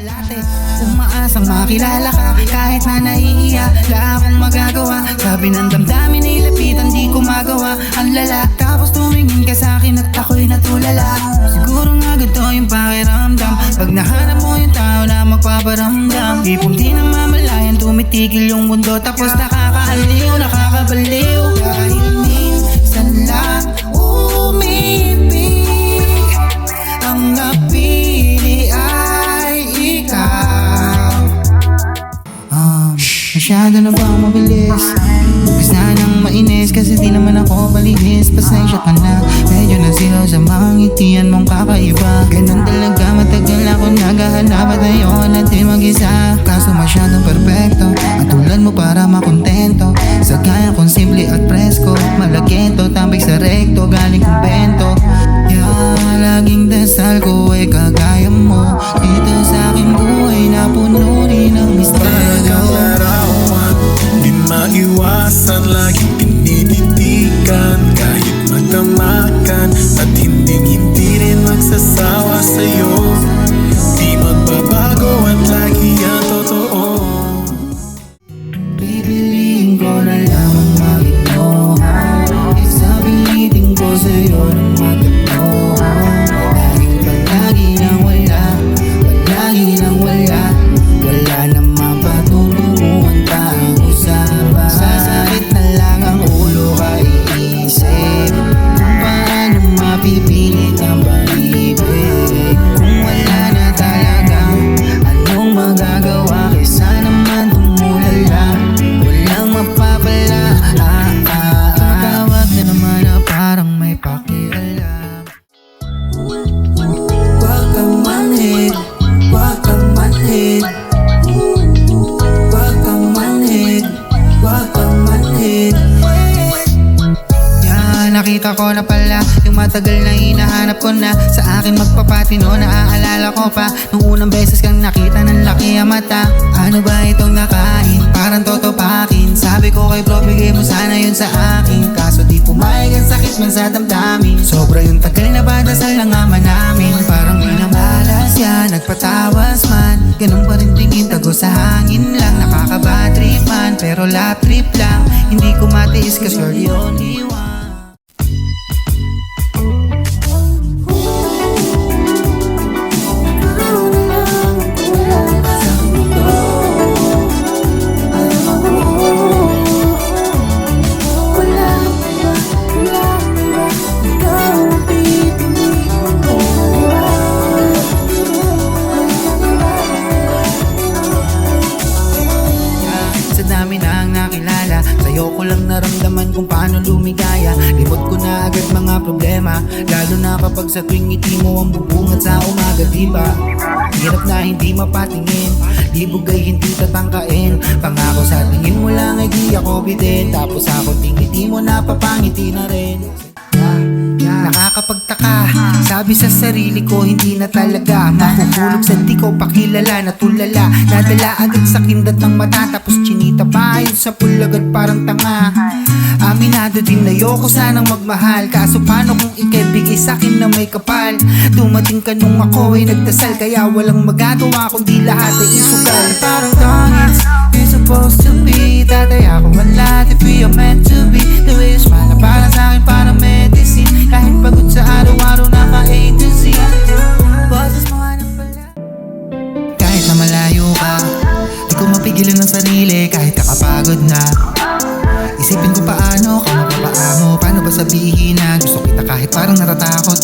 Dati, umaasang makilala ka, kahit na nahihiya, wala akong magagawa. Sabi ng damdamin nilapitan, di ko magawa. Ang lala, tapos tumingin ka sa'kin at ako'y natulala. Siguro nga ganito yung pakiramdam pag nahanap mo yung tao na magpaparamdam. Ipong di na mamalayan, tumitigil yung mundo, tapos nakakaaliw, nakakabaliw. Dahil minsan lang umibig, ang napili ay ikaw. Masyado na bang mabilis? Huwag na nang mainis kasi di naman ako malinis. Pasensya ka na, medyo nasilaw sa mga ngitian mong kakaiba. Ganun talaga, matagal ako naghahanap at ayoko natin mag-isa. Kaso masyadong perfecto at tulad mo para makontento. Sa kaya kong simple at presko, malagento, tambay sa rekto, galing kumbento. Laging dasal ko ay kagaya mo. Dito sa aking buhay na puno rin ng misteryo. Di maiwasan, laging tinititigan. Kahit magdamakan at hindi rin magsasawa sa'yo. Di magbabago at lagi yan totoo. Bibiliin ko na lamang maginohan, isabihin ko sa'yo ng maganohan. Dahil palagi nang wala, palagi nang wala, wala namang patulungan pa ang usapan. Sasakit na lang ang ulo kaiisip kung paano mapipilit ang pag-ibig. Kung wala na talaga, anong magagawa? Kaysa naman tumulala, walang mapapala. Matawag na naman na parang may pakialam. Huwag kang manhid, huwag kang manhid, huwag kang manhid, huwag kang manhid. Nakita ko na pala yung matagal na hinahanap ko na. Sa akin magpapatino, naaalala ko pa nung unang beses kang nakita ng laki ang mata. Ano ba itong nakain? Parang totopakin. Sabi ko kay bro, bigay mo sana yun sa akin. Kaso di pumayag, ang sakit man sa damdamin. Sobra yung tagal na ba, dasal na nga man namin. Parang inamalas yan, nagpatawas man. Ganun pa rin tingin, tago sa hangin lang. Nakaka-bad trip man, pero lap trip lang. Hindi ko matiis cause you're the only one. Sa'yo ko lang naramdaman kung paano lumigaya. Limot ko na agad mga problema, lalo na kapag sa tuwing ngiti mo ang bubungad sa umaga, diba? Hirap na hindi mapatingin, libog ay hindi tatangkain. Pangako sa tingin mo lang ay di ako bitin, tapos ako tingiti mo napapangiti na rin. Nakakapagtaka, sabi sa sarili ko hindi na talaga mahuhulog sa di ko pakilala, natulala. Nadala agad sa kindat ng mata, tapos chinita pa yun sa pulagad parang tanga. Aminado din ayoko sanang magmahal, kaso paano kung ikibigay sa'kin na may kapal? Dumating ka nung ako ay nagdasal, kaya walang magagawa kundi lahat ay isugal. Parang tangis, you're supposed to be, tatay ako wala, if we are meant to be. The way you smile na para sa'kin parang medicine, kahit pagod sa araw-araw na ka-A to Z. Boses mo nga na pala. Kahit na malayo ka, di ko mapigilan ng sarili kahit nakapagod na. Isipin ko paano ka mapapaamo, paano ba sabihin na gusto kita kahit parang natatakot